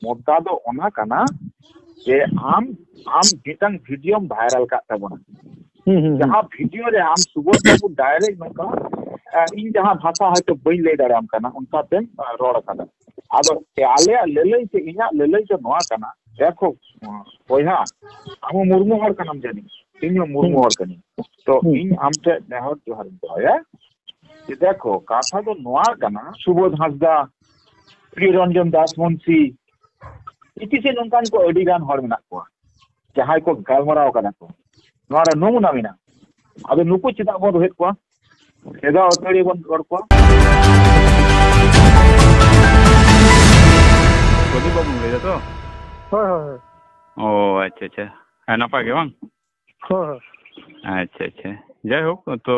मुद्दा दो ओना कना जे आम मिटन वीडियो वायरल का तबना जहां वीडियो रे आम सुबोध बाबू डायरेक्ट नका इन जहां भाषा है तो बई ले दाराम कना उनका पे रोड कना आदो आले लेले से इना लेले से नोआ कना देखो बोया हम मुर्मू हर कनम जानी इन मुर्मू हर कनी तो इन आमते नेहर जोहर दोया कि देखो कथा तो नोआ कना सुबोध हासदा प्रिय रंजन दास मुंशी इति से नोंकान को अडी गान हर मेना को जहां को गालमराव कना को नोरा नमुना मेना आदो नुकु चिता बन रोहित को एदा अतड़ी बन रोड को प्रदीप बाबू ले तो हाँ ओ अच्छा अच्छा है नापा के बांग हाँ अच्छा अच्छा जय हो तो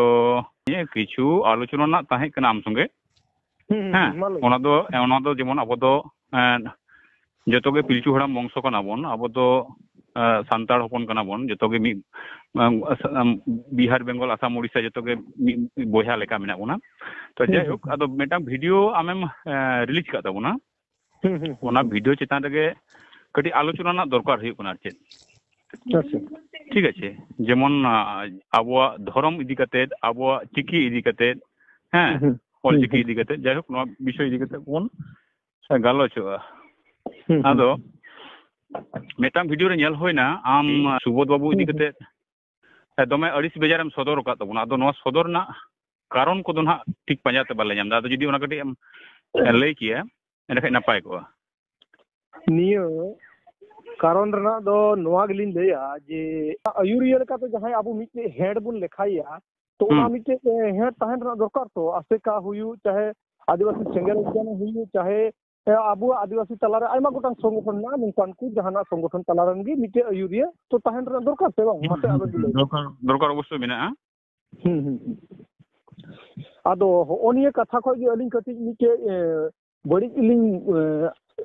ये किछु आलोचना ना ताहे कना आम संगे हाँ जेमन अब तो जो गे पिलचू हड़ाम वंश कना बोन अब तो सान्ताड़ हपन कना बोन जो गे बिहार बेंगल आसाम उड़ीसा जो गे बोया लेका मेना बोना तो जय हो अदो मेटा वीडियो आमेम रिलीज का ताबोना ओना वीडियो चितान रे कटी आलोचना ना दरकार हुई कना चेत ठीक है जेमन आबो धर्म इदी कते आबो चिकी इदी कते हैं ऑल चिकी इदी कते जय हो विषय इदी कते बोन गालोचवा आदो मेटाम वीडियो रे नेल होइना आम सुबोध बाबू इदी कते दमे अड़िस बेजारम सदर का तबना आदो नो सदर ना कारण को ना ठीक पंजाते बाले नाम दा जदी ओना कटी एम लई किया एनखे नपाय को नियो कारण रना दो नोआ गलिन लेया जे आयुरिया लेका तो जहां आबू मिटे हेड बुन लेखाइया तो ओना मिटे हेड तहन रना दरकार तो आसेका हुयु चाहे आदिवासी सेंगल जन हुयु चाहे आबू आदिवासी तलारे आयमा गोटां संगठन ना नोंकान को जहाना संगठन तलारन गी मिटे आयुरिया तो तहन रना दरकार से बांग माते आबे दरकार अवश्य मेना आदो ओनिया कथा को जे अलिन कति मिटे बड़ी इलिंग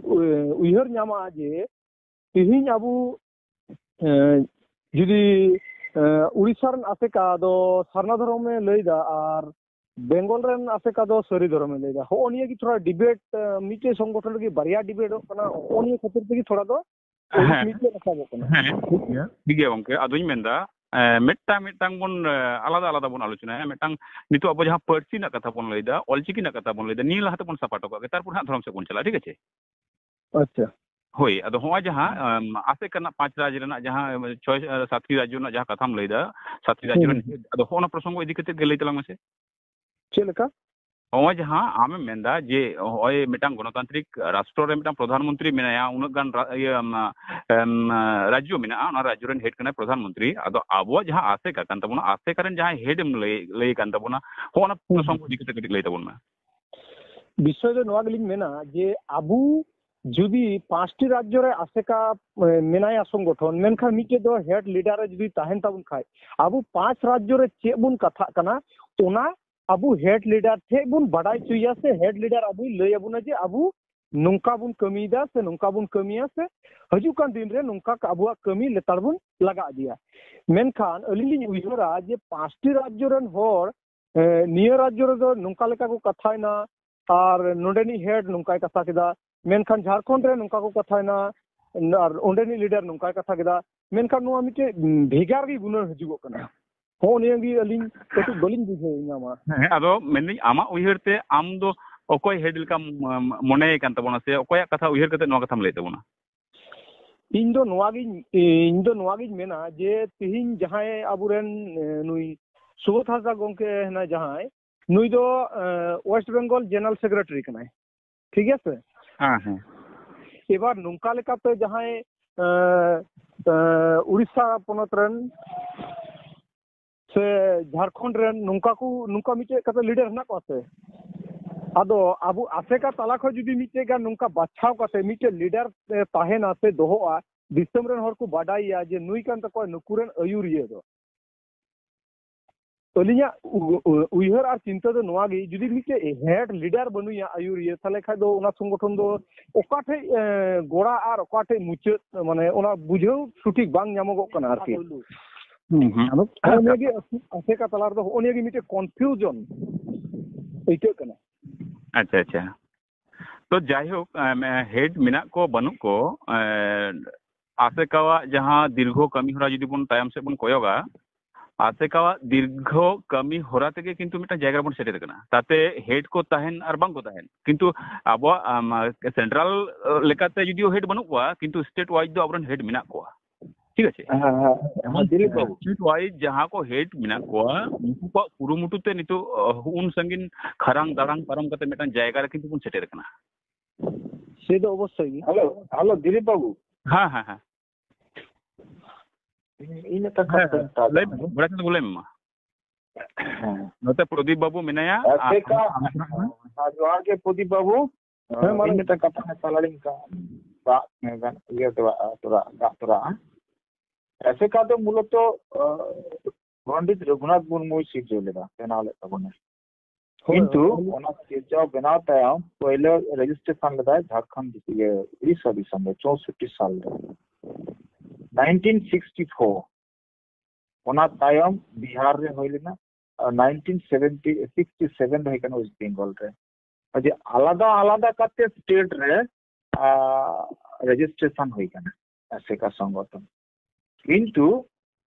उयहर नामा जे तिहिन आबू जुदी उड़ीसा रन आसेका दो सरना धर्म में लैदा और बेंगल रन आसेका दो सरी धर्म में लैदा हो ओनिया की थोड़ा डिबेट मिटे संगठन की बारिया डिबेट कना ओनिया खातिर की थोड़ा दो मिटे रखा कना ठीक है गंके आदोई मेंदा मिट्टांग बन आलादा आलादा बन आलोचना है मिट्टांग नितो अब जहां पार्सी ना कथा बन लैदा ऑलचिकी ना कथा बन लैदा नी लाहाते बन सपाटो का तारपुर हां धर्म से बन चला ठीक है अच्छा होय अदो होआ जहां आसे करना पांच राज्य रना जहां छय सातटी राज्य रना जहां कथाम लैदा सातटी राज्य रन अदो होना प्रसंग इदी कते गेलै तलांग मसे चेलका होआ जहां आमे मेंदा जे होय मिटांग गणतांत्रिक राष्ट्र रे मिटांग प्रधानमंत्री मेनाया उनक गान राज्य मेना ना राज्य रन हेड कना प्रधानमंत्री अदो आबो जहां आसे का कान तबना आसे करन जहां हेड लई कान तबना होना प्रसंग इदी कते लई तबना विषय दो नोआ गलिन मेना जे आबू जुदी पांचटी राज्य रे आसेका मेनाया संगठन मेनखा मिटे दो हेड लीडर रे जुदी ताहेन ताबुन खाय आबू पांच राज्य रे चे बुन कथा कना ओना आबू हेड लीडर थे बुन बडाई चुया से हेड लीडर आबू लय आबुना जे आबू नोंका बुन कमीदा से नोंका बुन कमिया से हजू कान दिन रे नोंका आबुआ कमी लेतार बुन लगा दिया मेनखान अलिली उयहरा जे पांचटी राज्य रन होर निय राज्य रे दो नोंका लेका को कथायना और नोडेनी हेड नोंका कथा केदा मेनखान झारखंड रे नोंका को कथायना और ओंडेनी लीडर नोंका कथा केदा मेनखान नोआ मिटे भेगार गी गुना हजूगो कना हो नेगी अलिन कटु बलिन बुझे नामा आदो मेनि आमा उयहरते आम दो ओकोय हेड लेका मने कान तबना से ओकोय कथा उयहर कते नो कथाम लई तबना इन दो नोआगी मेना जे तिहिन जहाय आबुरेन नुई सुबोध हासदा गोंके हेना जहाय नुई दो वेस्ट बेंगल जनरल सेक्रेटरी कनाय ठीक है से हाँ हाँ एबार नोंका लेकाते जहाय उड़ीसा पोनत रन से झारखंड रन नोंका मिटे कते लीडर ना कोसे आदो आबू आसेका ताला खो जुदी मिटे गा नोंका बाछाव कते मिटे लीडर ताहेना से दोहोआ दिसम रन हर को बाडाइया जे नुई कान तको नुकुरन आयुरिया दो अलिया उयहर और चिंता दो नोआगी जुदी मिटे हेड लीडर बनुया आयुरिया थाले खाय दो ओना संगठन दो ओकाठे गोड़ा और ओकाठे मुचे माने ओना बुझेउ सठिक बांग नामगो कना आरकी ओनेगी आसेका तालार दो ओनेगी मिटे कन्फ्यूजन एटे कना अच्छा अच्छा तो जायहोक हेड मेना को बनू को आसेकावा जहां दीर्घ कमी होरा जुदी बन तायम से बन कोयोगा आसेकावा दीर्घ कमी होरा तेगे किंतु मिटा जायगा बन सेटेर कना ताते हेड को ताहेन आर बांग को ताहेन किंतु आबो सेंट्रल लेकाते जुदी हेड बनू कोआ किंतु स्टेट वाइज दो आबरन हेड मेना कोआ ठीक है स्टेट वाइज जहां को हेड मेना कोआ उनको को कुरुमुटु ते नितो उन संगिन खरांग दारांग परम कते मिटा जायगा रे किंतु बन सेटेर कना से दो अवश्य हेलो हेलो दिलीप बाबू हाँ हाँ हाँ इन कथा ले बड़ा से बोले मा नोते प्रदीप बाबू मिनाया एसेका जोहार के प्रदीप बाबू इन कथा में सालाडिंग का बा ये तोरा एसेका तो मूलत पंडित रघुनाथ मुर्मू सिर्जो लेदा बेनाव तबने किंतु ओना सिर्जो बेनाव तायम पहले रजिस्ट्रेशन लेदा झारखंड ये 64 साल 1964 ओना तायम बिहार रे होइलेना 1967 रे कना वेस्ट बेंगल रे अजे आलादा आलादा काते स्टेट रे रजिस्ट्रेशन होई कना एसेका संगठन किंतु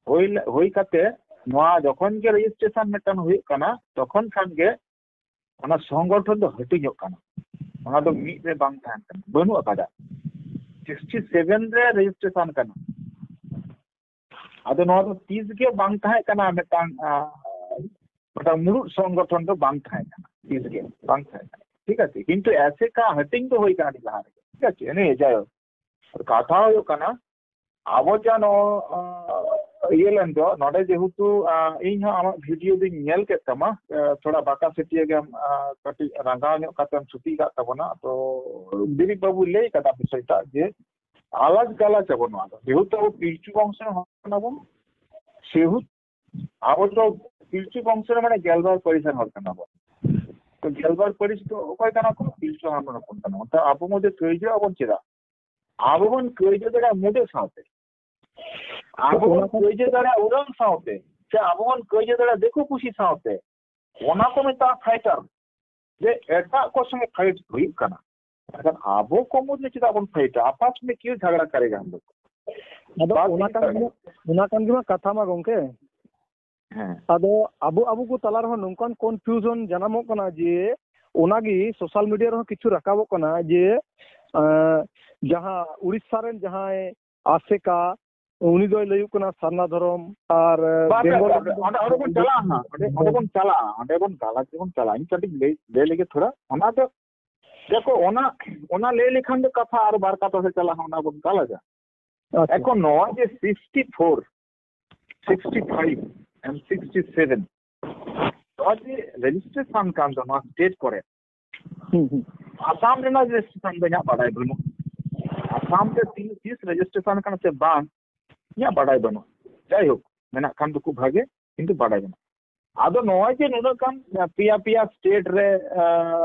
होई काते नोआ जखन के रजिस्ट्रेशन मेटन होई कना तखन खान के ओना संगठन दो हटिजो कना ओना दो मी रे बांग थान कना बनु अकादा 67 रे रजिस्ट्रेशन कना आदो नोआ दो 30 के बांग थाय कना मेटांग मुरु संगठन दो बांग थाय कना 30 के बांग थाय कना ठीक है किंतु ऐसे का हटिंग तो होई कना लहा ठीक है ने जायो कथा हो कना आबो जानो ये लन दो नोडे जेहुतु इन आमा वीडियो दिन नेल के तमा थोड़ा बाका सेटिया के कटी रंगा नो कतम छुटी का तबना तो दिलीप बाबू ले कथा विषयटा जे आलाज गाला चबनो आदो जेहुतु पिलचु वंश हनाबो सेहु आबो तो पिलचु वंश माने गेलबार परिसर हरकना बो तो गेलबार परिस तो ओकय कना को पिलचु हमन कोन कना तो आबो मजे कइजो अबन चेदा आबो मन कइजो देडा मुदे साथे आबोन कइजे दड़ा उरंग साउते से आबोन कइजे दड़ा देखो खुशी साउते ओना को मेता फाइटर जे एटा को संगे फाइट हुई कना अगर आबो को मुदे चिदा बन फाइट आपस में क्यों झगड़ा करेगा हम लोग अदो ओना कान गिमा कथा मा गोंके हां अदो अबु को तला रहो नंकन कन्फ्यूजन जनामो कना जे ओनागी सोशल मीडिया रो किछु रकाबो कना जे जहां उड़ीसा रेन जहां आसेका उनी दो लयु कना सरना धर्म और बेंगल ओंडे बन चला हां ओंडे बन चला इन कटिंग ले लेके थोड़ा ओना तो देखो ओना ले लेखन दो कथा और बार का तो से चला ओना बन चला जा एको नो जे 64 65 एंड 67 तो जे रजिस्ट्रेशन कान दो ना स्टेट करे आसाम रे ना रजिस्ट्रेशन बना पड़ाई बनो आसाम के 30 रजिस्ट्रेशन कान से बांग या बड़ाई बनो जायहोक मेना खान तो खूब भागे किंतु बड़ाई बनो आदो नोय जे नुनो कान पिया स्टेट रे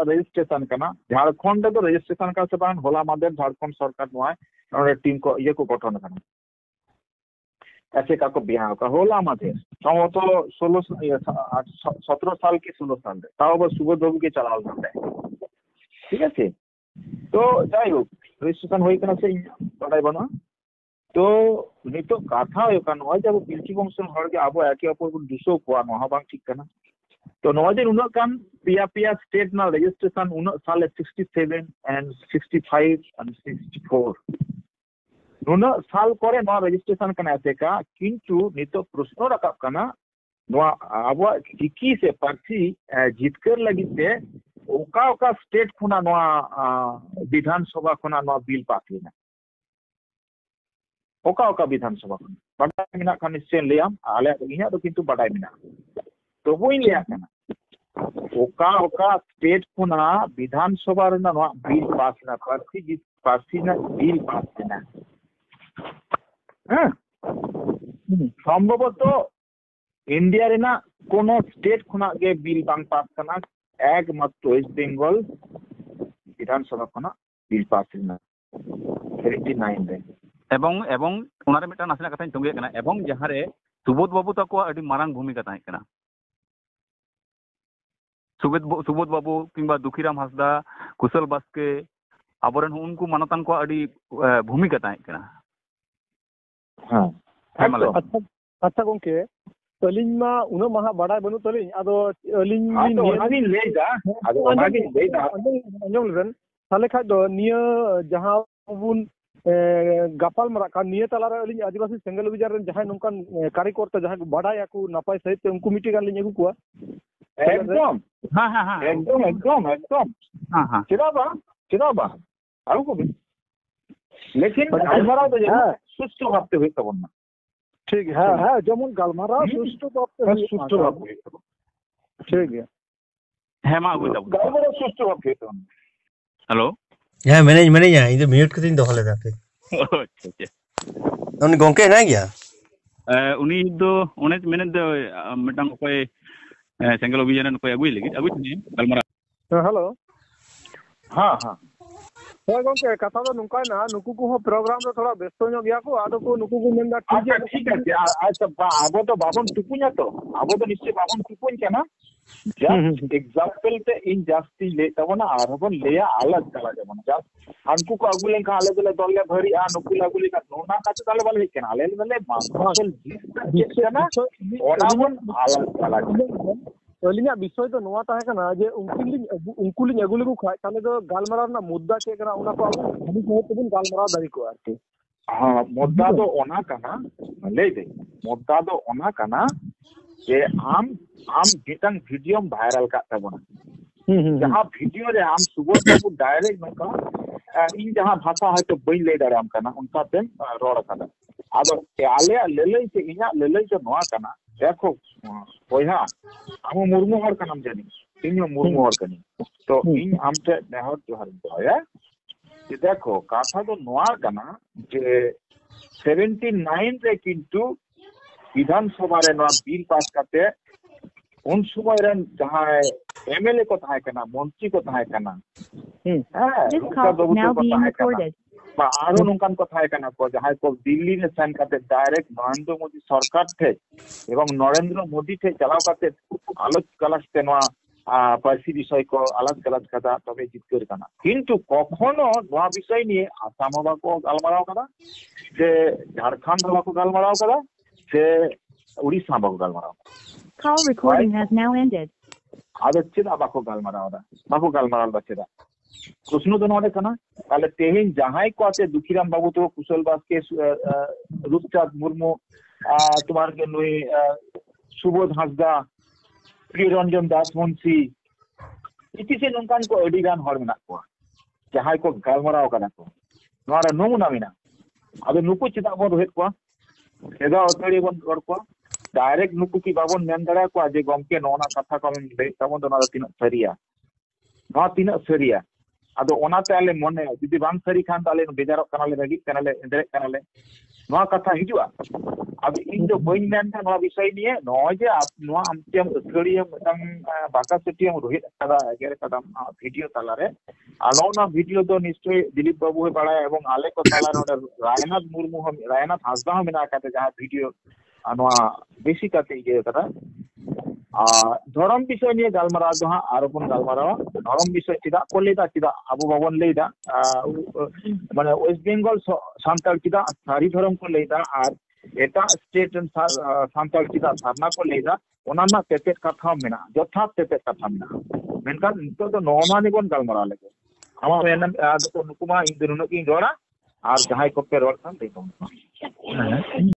रजिस्ट्रेशन कना झारखंड दो रजिस्ट्रेशन का से बान होला मादर झारखंड सरकार नोय और टीम को ये को गठन करना ऐसे का को बिहार का होला मादर तो 17 साल की 16 साल रे ताओ बस सुबह दो के चलाओ जाते ठीक है तो जायहोक रजिस्ट्रेशन होई कना से बड़ाई बनो तो नितो कथा हो कन हो जब पिलची वंशन हर के आबो एके अपर को दुसो को नहा बांग ठीक कना तो नोजे उन कान पिया स्टेट ना रजिस्ट्रेशन उन साल 67 एंड 65 एंड 64 उन साल करे नो रजिस्ट्रेशन कना से का किंतु नितो प्रश्न रखा कना नो आबो चिकी से प्रार्थी जीतकर लगिते ओका स्टेट खुना नो विधानसभा खुना नो बिल पास लेना ओका विधानसभा बड़ा मिना खान निश्चय लेम आले इहा तो किंतु बड़ा मिना तो वो लेया कना ओका स्टेट खुना विधानसभा रे ना बिल पास ना पार्टी ना बिल पास ना हां संभवत इंडिया रे ना कोनो स्टेट खुना के बिल बांग पास कना एकमात्र वेस्ट बेंगल विधानसभा खुना बिल पास ना 79 रे एवं उनारे मिटा नासना कथा तंगे कना एवं जहां रे सुबोध बाबू तको अडी मारांग भूमिका ताहे कना सुबोध बाबू किंबा दुखीराम हासदा कुशल बास्के ᱟᱵᱚᱨᱮᱱ ᱩᱱᱠᱩ ᱢᱟᱱᱚᱛᱟᱱ ᱠᱚ ᱟᱹᱰᱤ ᱵᱷूमिका ᱛᱟᱦᱮᱸ ᱠᱟᱱᱟ ᱟᱪᱪᱷᱟ ᱜᱚᱝᱠᱮ ᱟᱹᱞᱤᱧ ᱢᱟ ᱩᱱᱟᱹᱜ ᱢᱟ ᱦᱟᱸᱜ ᱵᱟᱰᱟᱭ ᱵᱟᱹᱱᱩᱜ ᱛᱟᱹᱞᱤᱧ ᱟᱫᱚ ᱟᱹᱞᱤᱧ ᱚᱱᱟᱜᱤᱧ ᱞᱟᱹᱭᱫᱟ ᱟᱸᱡᱚᱢ ᱞᱮᱵᱮᱱ ᱛᱟᱦᱞᱮ ᱠᱷᱟᱡ ᱫᱚ ᱱᱤᱭᱟᱹ ᱡᱟᱦᱟᱸ ᱵᱚᱱ ᱜᱟᱯᱟᱞ ᱢᱟᱨᱟᱜ ᱠᱟᱱ ᱱᱤᱭᱟᱹ ᱛᱟᱞᱟᱨᱮ ᱟᱹᱞᱤᱧ ᱟᱹᱫᱤᱵᱟᱹᱥᱤ ᱥᱮᱸᱜᱮᱞ ᱚᱵᱷᱤᱡᱟᱱ ᱨᱮᱱ ᱡᱟᱦᱟᱸᱭ ᱱᱚᱝᱠᱟᱱ ᱠᱟᱹᱨᱤᱠᱚᱨᱛᱟ ᱡᱟᱦᱟᱸᱭ ᱠᱚ ᱵᱟᱰᱟᱭᱟᱠᱚ ᱱᱟᱯᱟᱭ ᱥᱟᱺᱦᱤᱡ ᱛᱮ ᱩᱱᱠú ᱢᱤᱫᱴᱮᱡ ᱜᱟᱱ ᱞᱤᱧ ᱟᱹᱜᱩ ᱠᱚᱣᱟ একদম चेदा बांग आगू को भी लेकिन गालमाराव तो जरूर सुष्ठु भावते हुए तब ना ठीक है है जेमन गालमाराव सुष्ठु भावते ठीक है है मा आगू तब गालमाराव सुष्ठु भावते हुए तब हेलो ᱦᱮᱸ ᱢᱮᱱᱮᱧ ᱤᱧ ᱫᱚ ᱢᱤᱭᱩᱴ ᱠᱟᱛᱮᱧ ᱫᱚᱦᱚ ᱞᱮᱫᱟ ᱯᱮ ᱟᱪᱪᱷᱟ ᱩᱱᱤ ᱜᱚᱝᱠᱮ ᱦᱮᱱᱟᱭ ᱜᱮᱭᱟ ᱩᱱᱤ ᱫᱚ ᱚᱱᱮ ᱢᱮᱱᱮᱫ ᱫᱚ ᱢᱤᱫᱴᱟᱝ ᱚᱠᱚᱭ ᱥᱮᱸᱜᱮᱞ ᱚᱵᱷᱤᱡᱟᱱ ᱨᱮᱱ ᱚᱠᱚᱭ ᱟᱹᱜᱩᱭ ᱞᱟᱹᱜᱤᱫ ᱜᱟᱞᱢᱟᱨᱟᱣ हेलो हाँ हाँ ᱦᱮᱸ ᱜᱚᱝᱠᱮ ᱠᱟᱛᱷᱟ ᱫᱚ ᱱᱚᱝᱠᱟᱭᱱᱟ ᱱᱩᱠᱩ ᱠᱚᱦᱚᱸ ᱯᱨᱳᱜᱨᱟᱢ ᱨᱮ ᱛᱷᱚᱲᱟ ᱵᱮᱥᱛᱚ ᱧᱚᱜ ᱜᱮᱭᱟ ᱠᱚ ᱟᱫᱚ ᱠᱚ ᱱᱩᱠᱩ ᱠᱚ ᱢᱮᱱᱫᱟ अच्छा ठीक है अच्छा आबो तो बाबन टुकु냐 तो आबो तो निश्चय बाबन टुकुኝ केना जस्ट एग्जांपल पे इन जास्ती ले तबना आरबन लेया अलग चला जबन जस्ट हमको को अगुले का अलग अलग दले भरी आ नुकुल अगुले का नोना का तो दले वाले केना ले मासल जिसना ओनाबन अलग चला ᱟᱹᱞᱤᱧᱟᱜ ᱵᱤᱥᱚᱭ ᱫᱚ ᱱᱚᱣᱟ ᱛᱟᱦᱮᱸ ᱠᱟᱱᱟ ᱡᱮ ᱩᱱᱠᱩ ᱞᱤᱧ ᱟᱹᱜᱩ ᱞᱮᱠᱚ ᱠᱷᱟᱡ ᱛᱟᱦᱞᱮ ᱫᱚ ᱜᱟᱞᱢᱟᱨᱟᱣ ᱨᱮᱱᱟᱜ ᱢᱩᱫᱽᱫᱟ ᱪᱮᱫ ᱠᱟᱱᱟ ᱚᱱᱟ ᱠᱚ ᱟᱵᱚ ᱵᱷᱟᱹᱜᱤ ᱥᱟᱺᱦᱤᱡ ᱛᱮᱵᱚᱱ ᱜᱟᱞᱢᱟᱨᱟᱣ ᱫᱟᱲᱮ ᱠᱚᱜᱼᱟ ᱟᱨᱠᱤ हाँ मुद्दा तो ओना कना ले दे मुद्दा तो ओना कना जे आम जितन वीडियो वायरल का तबना जहां वीडियो रे आम सुबह को डायरेक्ट में का इन जहां भाषा है तो बई ले दाराम कना उनका पे रोड कना आदो आले लेले से इना लेले से नोआ कना देखो ओया हम मुर्मू हर कनम जानी इन मुर्मू हर कनी तो इन हम से नेहर जोहर होया कि देखो कथा तो नोआ कना जे 79 रे किंतु विधानसभा रे नोआ बिल पास करते उन समय रे जहां एमएलए को थाय कना मंत्री को थाय कना आरो नोंकान को थाय कना को जहां को दिल्ली रे सेंड करते डायरेक्ट नरेंद्र मोदी सरकार थे एवं नरेंद्र मोदी थे चलाव करते आलोच कलास्ते नोआ पार्सी विषय को अलग अलग कदा तबे जितकर कना किंतु कखनो नोआ विषय निये आसाम बाको गालमाराव कदा जे झारखंड बाको गालमाराव कदा जे उड़ीसा बाको गालमाराव Call recording has now ended. आदो चेदा बाको गालमाराव चेदा प्रश्न तो नोडे कना ताले तेहिन जहाई को आते दुखीराम बाबू तो कुशल बास के रूपचांद मुर्मू तुम्हार के नुई सुबोध हांसदा प्रियरंजन दास मुंशी इति से नोंकान को अडिगान हर मेना को जहाई को गालमाराव कना को नोरा नमुना मेना आदो नुकु चेदा बन रोहित को एदा अतड़ी बन रोड को डायरेक्ट नुकु की बाबन मेन दड़ा को जे गमके नोना कथा को में ले तबन तो नोरा तीन सरिया आदो ओनाते आले मने जुदी बांग सरी खान ताले बेजारो कनाले रगी कनाले इंदरे कनाले नोआ कथा हिजुआ अब इन जो बइन मेन था नोआ विषय निये नोय जे आप नोआ आमतियम अथड़ियम तंग बाका सेटियम रोहित कदा एगेर कदम वीडियो तालारे आलोना वीडियो तो निश्चय दिलीप बाबू हे बड़ा एवं आले को ताला नोडे रायनाथ मुर्मू हम रायनाथ हांसदा हम मेना काते जहां वीडियो नोआ बेसी काते इजे कदा धर्म विषय निये गालमाराव दो हां आरोपन गालमाराव धर्म विषय चिदा को लेदा चिदा आबो बाबन लेदा माने वेस्ट बेंगल सांताल चिदा सारी धर्म को लेदा आर एटा स्टेट सांताल चिदा सारना को लेदा ओनाना तेते कथा मेना जथा तेते कथा मेना मेनकान नितो तो नॉर्मली बन गालमाराव लेके हम एनम तो नुकुमा इन दुनो की जोड़ा आर जहां को पे रोड खान देखो